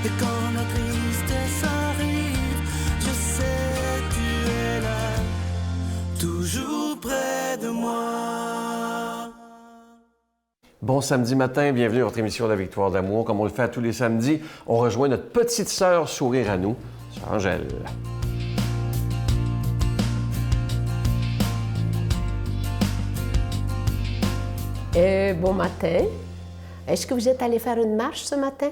Et quand la tristesse arrive, je sais tu es là, toujours près de moi. Bon samedi matin, bienvenue à votre émission La Victoire d'amour. Comme on le fait à tous les samedis, on rejoint notre petite sœur sourire à nous, sœur Angèle. Bon matin. Est-ce que vous êtes allé faire une marche ce matin?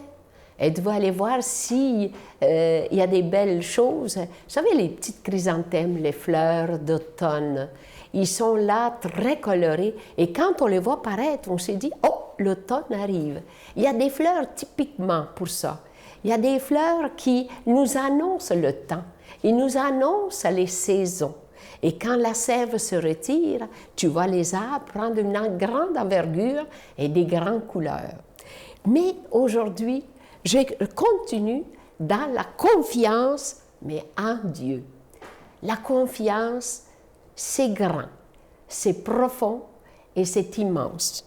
Êtes-vous allé voir s'il y a des belles choses? Vous savez, les petites chrysanthèmes, les fleurs d'automne, ils sont là très colorés et quand on les voit paraître, on se dit « Oh, l'automne arrive ». Il y a des fleurs typiquement pour ça. Il y a des fleurs qui nous annoncent le temps, ils nous annoncent les saisons. Et quand la sève se retire, tu vois les arbres prendre une grande envergure et des grandes couleurs. Mais aujourd'hui, je continue dans la confiance, mais en Dieu. La confiance, c'est grand, c'est profond et c'est immense.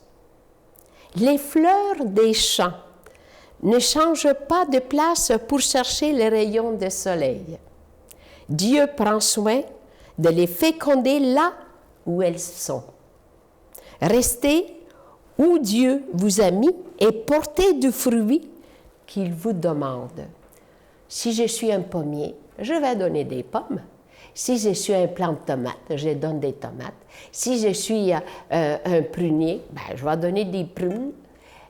Les fleurs des champs ne changent pas de place pour chercher les rayons du soleil. Dieu prend soin de les féconder là où elles sont. Restez où Dieu vous a mis et portez du fruit qu'il vous demande. Si je suis un pommier, je vais donner des pommes. Si je suis un plant de tomates, je donne des tomates. Si je suis un prunier, je vais donner des prunes.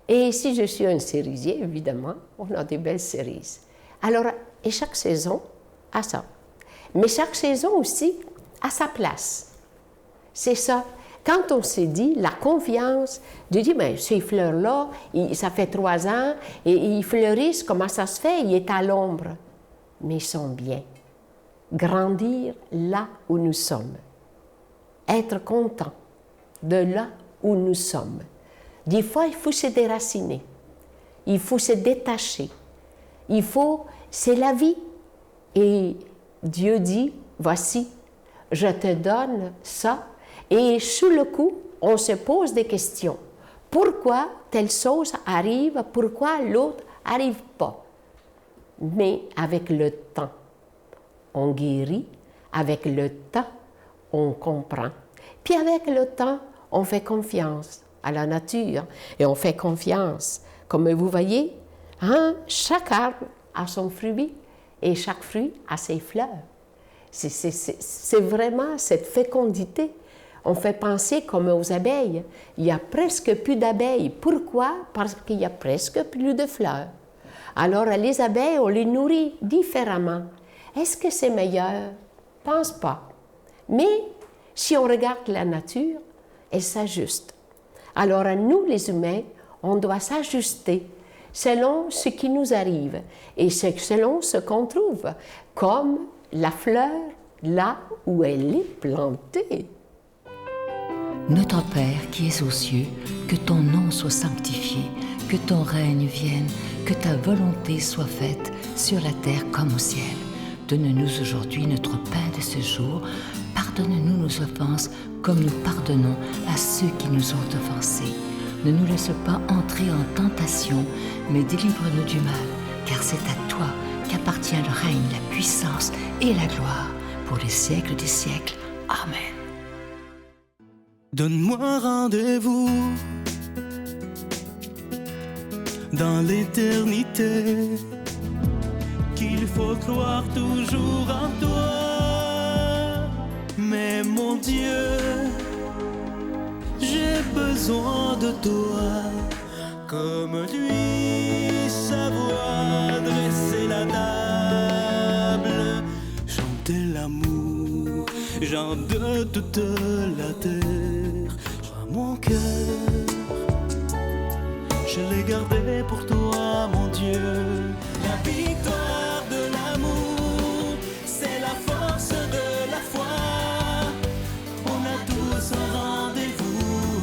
Et si je suis un cerisier, évidemment, on a des belles cerises. Alors, et chaque saison a ça. Mais chaque saison aussi a sa place. C'est ça. Quand on s'est dit, la confiance, de dire, bien, ces fleurs-là, ça fait 3 ans, et ils fleurissent, comment ça se fait? Il est à l'ombre. Mais ils sont bien. Grandir là où nous sommes. Être content de là où nous sommes. Des fois, il faut se déraciner. Il faut se détacher. C'est la vie. Et Dieu dit, voici, je te donne ça. Et sous le coup, on se pose des questions. Pourquoi telle chose arrive? Pourquoi l'autre n'arrive pas? Mais avec le temps, on guérit. Avec le temps, on comprend. Puis avec le temps, on fait confiance à la nature. Et on fait confiance. Comme vous voyez, chaque arbre a son fruit et chaque fruit a ses fleurs. C'est vraiment cette fécondité. On fait penser comme aux abeilles. Il n'y a presque plus d'abeilles. Pourquoi? Parce qu'il y a presque plus de fleurs. Alors, les abeilles, on les nourrit différemment. Est-ce que c'est meilleur? Pense pas. Mais si on regarde la nature, elle s'ajuste. Alors, à nous, les humains, on doit s'ajuster selon ce qui nous arrive et selon ce qu'on trouve, comme la fleur là où elle est plantée. Notre Père qui es aux cieux, que ton nom soit sanctifié, que ton règne vienne, que ta volonté soit faite sur la terre comme au ciel. Donne-nous aujourd'hui notre pain de ce jour. Pardonne-nous nos offenses comme nous pardonnons à ceux qui nous ont offensés. Ne nous laisse pas entrer en tentation, mais délivre-nous du mal, car c'est à toi qu'appartient le règne, la puissance et la gloire pour les siècles des siècles. Amen. Donne-moi rendez-vous dans l'éternité, qu'il faut croire toujours en toi. Mais mon Dieu, j'ai besoin de toi, comme lui savoir dresser la table, chanter l'amour, gens de toute la terre. Mon cœur, je l'ai gardé pour toi, mon Dieu. La victoire de l'amour, c'est la force de la foi. On a tous un rendez-vous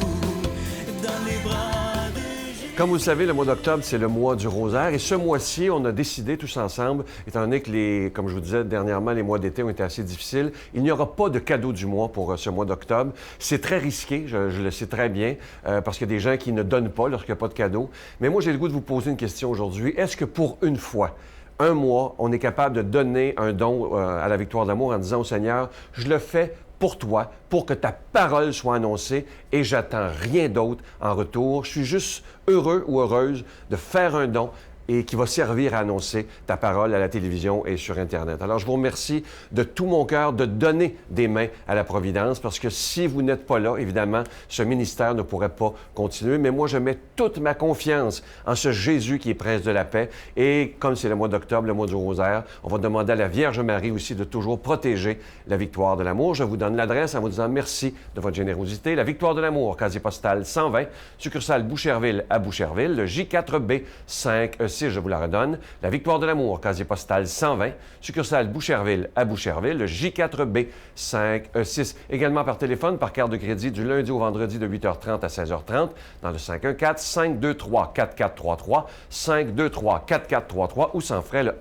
dans les bras de Jésus. Comme vous le savez, le mois d'octobre, c'est le mois du rosaire. Et ce mois-ci, on a décidé tous ensemble, étant donné que, comme je vous disais dernièrement, les mois d'été ont été assez difficiles, il n'y aura pas de cadeau du mois pour ce mois d'octobre. C'est très risqué, je le sais très bien, parce qu'il y a des gens qui ne donnent pas lorsqu'il n'y a pas de cadeau. Mais moi, j'ai le goût de vous poser une question aujourd'hui. Est-ce que pour une fois, un mois, on est capable de donner un don à la Victoire de l'amour en disant au Seigneur, je le fais pour toi, pour que ta parole soit annoncée et j'attends rien d'autre en retour. Je suis juste heureux ou heureuse de faire un don et qui va servir à annoncer ta parole à la télévision et sur Internet. Alors, je vous remercie de tout mon cœur de donner des mains à la Providence, parce que si vous n'êtes pas là, évidemment, ce ministère ne pourrait pas continuer. Mais moi, je mets toute ma confiance en ce Jésus qui est prince de la paix. Et comme c'est le mois d'octobre, le mois du rosaire, on va demander à la Vierge Marie aussi de toujours protéger la Victoire de l'amour. Je vous donne l'adresse en vous disant merci de votre générosité. La Victoire de l'amour, casier postal 120, succursale Boucherville à Boucherville, le J4B 5E6. Je vous la redonne. La Victoire de l'amour, casier postal 120, succursale Boucherville à Boucherville, le J4B 5E6. Également par téléphone, par carte de crédit du lundi au vendredi de 8h30 à 16h30 dans le 514-523-4433, 523-4433 ou sans frais le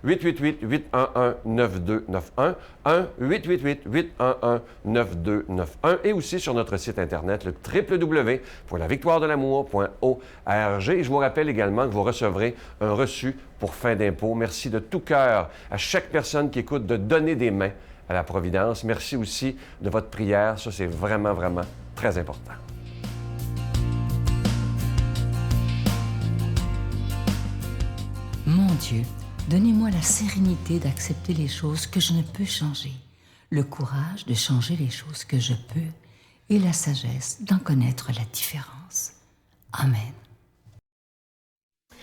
1-888-811-9291, 1-888-811-9291 et aussi sur notre site Internet, le www.lavictoiredelamour.org. Et je vous rappelle également que vous recevrez un reçu pour fin d'impôt. Merci de tout cœur à chaque personne qui écoute de donner des mains à la Providence. Merci aussi de votre prière. Ça, c'est vraiment, vraiment très important. Mon Dieu, donnez-moi la sérénité d'accepter les choses que je ne peux changer, le courage de changer les choses que je peux et la sagesse d'en connaître la différence. Amen.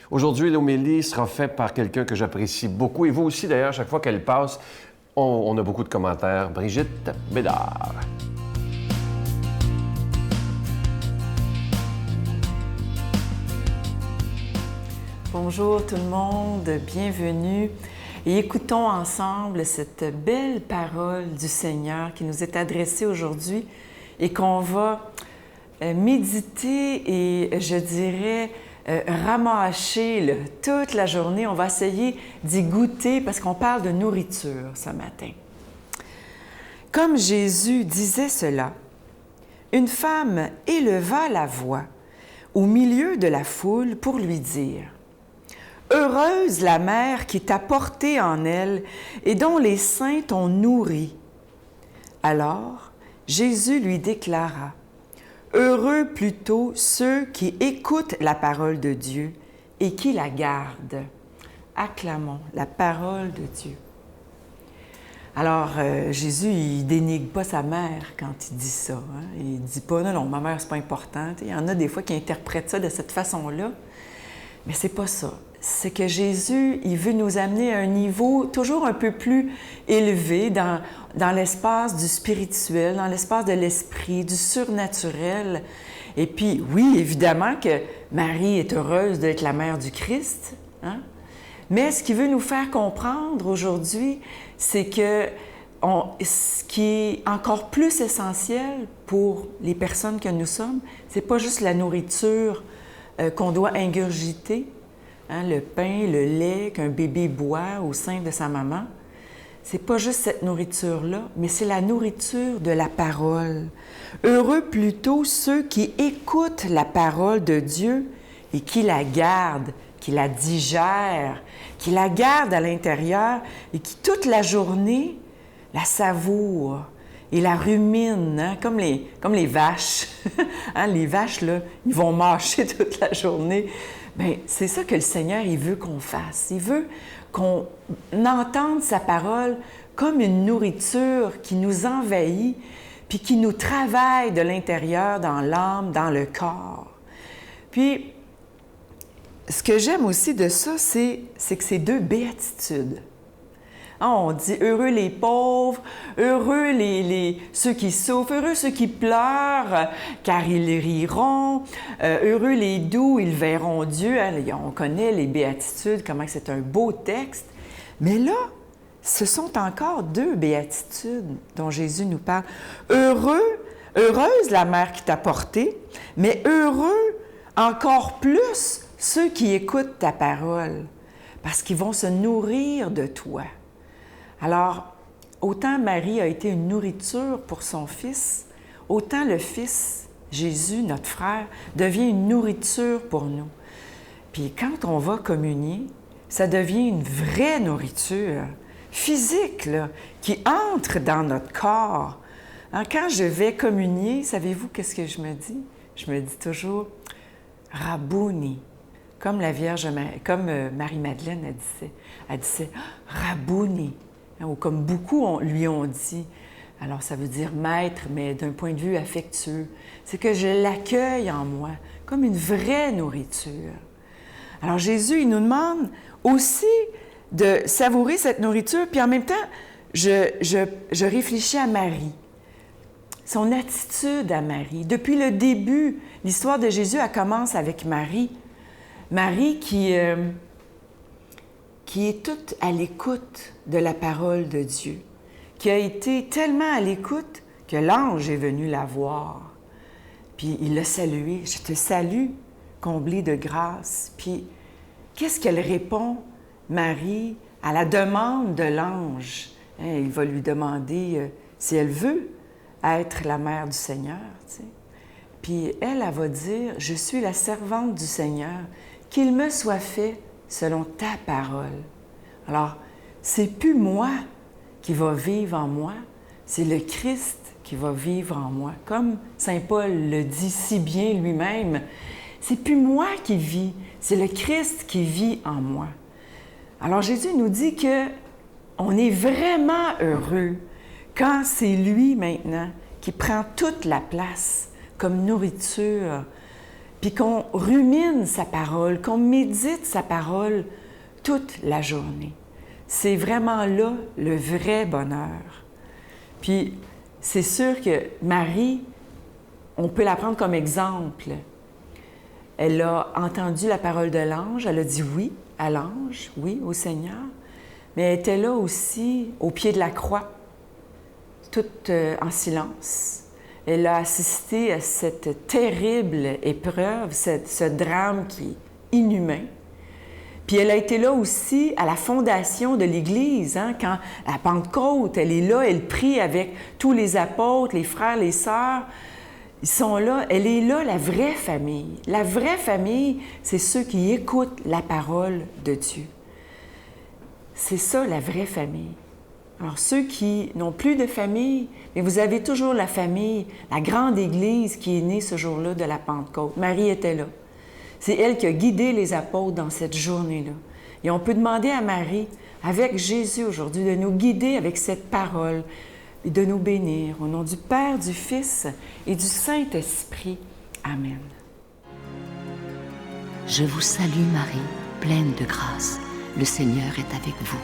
Aujourd'hui, l'homélie sera faite par quelqu'un que j'apprécie beaucoup. Et vous aussi, d'ailleurs, chaque fois qu'elle passe, on a beaucoup de commentaires. Brigitte Bédard. Bonjour tout le monde, bienvenue. Et écoutons ensemble cette belle parole du Seigneur qui nous est adressée aujourd'hui et qu'on va méditer et, je dirais, ramâcher toute la journée. On va essayer d'y goûter parce qu'on parle de nourriture ce matin. Comme Jésus disait cela, une femme éleva la voix au milieu de la foule pour lui dire « Heureuse la mère qui t'a porté en elle et dont les seins t'ont nourri. » Alors Jésus lui déclara « Heureux plutôt ceux qui écoutent la parole de Dieu et qui la gardent. » Acclamons la parole de Dieu. Alors, Jésus, il dénigre pas sa mère quand il dit ça. Hein? Il dit pas « Non, ma mère, c'est pas important. » Il y en a des fois qui interprètent ça de cette façon-là, mais c'est pas ça. C'est que Jésus, il veut nous amener à un niveau toujours un peu plus élevé dans l'espace du spirituel, dans l'espace de l'esprit, du surnaturel. Et puis, oui, évidemment que Marie est heureuse d'être la mère du Christ, hein? Mais ce qu'il veut nous faire comprendre aujourd'hui, c'est que ce qui est encore plus essentiel pour les personnes que nous sommes, c'est pas juste la nourriture qu'on doit ingurgiter, hein, le pain, le lait qu'un bébé boit au sein de sa maman. C'est pas juste cette nourriture-là, mais c'est la nourriture de la parole. Heureux plutôt ceux qui écoutent la parole de Dieu et qui la gardent, qui la digèrent, qui la gardent à l'intérieur et qui toute la journée la savourent et la ruminent, hein, comme les vaches. Hein, les vaches, là, ils vont mâcher toute la journée. Bien, c'est ça que le Seigneur, il veut qu'on fasse. Il veut qu'on entende sa parole comme une nourriture qui nous envahit puis qui nous travaille de l'intérieur, dans l'âme, dans le corps. Puis, ce que j'aime aussi de ça, c'est que c'est deux béatitudes. On dit « heureux les pauvres, heureux ceux qui souffrent, heureux ceux qui pleurent, car ils riront, heureux les doux, ils verront Dieu. » On connaît les béatitudes, comment c'est un beau texte. Mais là, ce sont encore deux béatitudes dont Jésus nous parle. Heureuse la mère qui t'a porté, mais heureux encore plus ceux qui écoutent ta parole, parce qu'ils vont se nourrir de toi. Alors, autant Marie a été une nourriture pour son Fils, autant le Fils, Jésus, notre frère, devient une nourriture pour nous. Puis quand on va communier, ça devient une vraie nourriture physique, là, qui entre dans notre corps. Hein, quand je vais communier, savez-vous qu'est-ce que je me dis? Je me dis toujours « Rabouni », comme la Vierge, comme Marie-Madeleine, elle disait « Rabouni », ou comme beaucoup lui ont dit. Alors, ça veut dire maître, mais d'un point de vue affectueux. C'est que je l'accueille en moi, comme une vraie nourriture. Alors, Jésus, il nous demande aussi de savourer cette nourriture, puis en même temps, je réfléchis à Marie, son attitude à Marie. Depuis le début, l'histoire de Jésus, elle commence avec Marie. Marie qui est toute à l'écoute de la parole de Dieu, qui a été tellement à l'écoute que l'ange est venu la voir. Puis il l'a saluée. « Je te salue, comblée de grâce. » Puis qu'est-ce qu'elle répond, Marie, à la demande de l'ange? Hein, il va lui demander si elle veut être la mère du Seigneur. Tu sais. Puis elle va dire « Je suis la servante du Seigneur, qu'il me soit fait selon ta parole. » Alors, c'est plus moi qui va vivre en moi, c'est le Christ qui va vivre en moi. Comme saint Paul le dit si bien lui-même, c'est plus moi qui vis, c'est le Christ qui vit en moi. Alors Jésus nous dit que on est vraiment heureux quand c'est lui maintenant qui prend toute la place comme nourriture, puis qu'on rumine sa parole, qu'on médite sa parole toute la journée. C'est vraiment là le vrai bonheur. Puis, c'est sûr que Marie, on peut la prendre comme exemple. Elle a entendu la parole de l'ange, elle a dit oui à l'ange, oui au Seigneur, mais elle était là aussi au pied de la croix, toute en silence. Elle a assisté à cette terrible épreuve, ce drame qui est inhumain. Puis elle a été là aussi à la fondation de l'Église, hein, quand à Pentecôte, elle est là, elle prie avec tous les apôtres, les frères, les sœurs. Ils sont là, elle est là, la vraie famille. La vraie famille, c'est ceux qui écoutent la parole de Dieu. C'est ça, la vraie famille. Alors, ceux qui n'ont plus de famille, mais vous avez toujours la famille, la grande Église qui est née ce jour-là de la Pentecôte. Marie était là. C'est elle qui a guidé les apôtres dans cette journée-là. Et on peut demander à Marie, avec Jésus aujourd'hui, de nous guider avec cette parole et de nous bénir. Au nom du Père, du Fils et du Saint-Esprit. Amen. Je vous salue Marie, pleine de grâce. Le Seigneur est avec vous.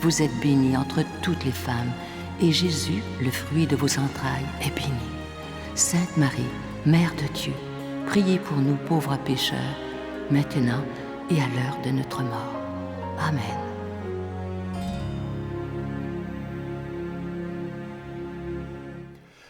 Vous êtes bénie entre toutes les femmes, et Jésus, le fruit de vos entrailles, est béni. Sainte Marie, Mère de Dieu, priez pour nous pauvres pécheurs, maintenant et à l'heure de notre mort. Amen.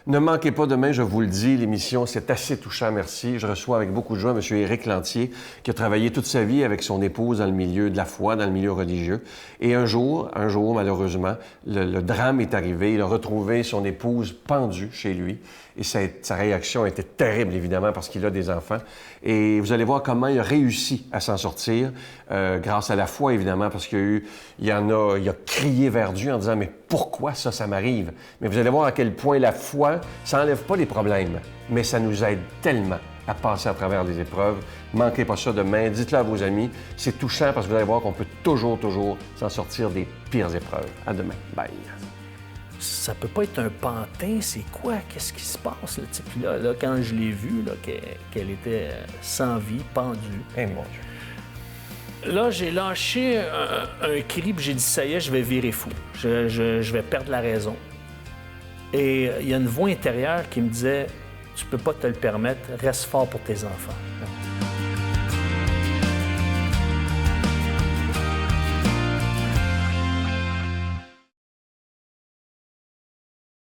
Ne manquez pas demain, je vous le dis, l'émission, c'est assez touchant, merci. Je reçois avec beaucoup de joie M. Éric Lantier, qui a travaillé toute sa vie avec son épouse dans le milieu de la foi, dans le milieu religieux. Et un jour, malheureusement, le drame est arrivé. Il a retrouvé son épouse pendue chez lui. Et sa réaction était terrible, évidemment, parce qu'il a des enfants. Et vous allez voir comment il a réussi à s'en sortir, grâce à la foi, évidemment, parce qu'il a crié vers Dieu en disant « Mais pourquoi ça m'arrive? » Mais vous allez voir à quel point la foi, ça n'enlève pas les problèmes, mais ça nous aide tellement à passer à travers les épreuves. Manquez pas ça demain, dites-le à vos amis. C'est touchant parce que vous allez voir qu'on peut toujours s'en sortir des pires épreuves. À demain. Bye. Ça peut pas être un pantin, c'est quoi? Qu'est-ce qui se passe? Là? Puis là, quand je l'ai vue, qu'elle était sans vie, pendue. Eh mon Dieu. Là, j'ai lâché un cri, puis j'ai dit, ça y est, je vais virer fou. Je vais perdre la raison. Et il y a une voix intérieure qui me disait, tu peux pas te le permettre, reste fort pour tes enfants.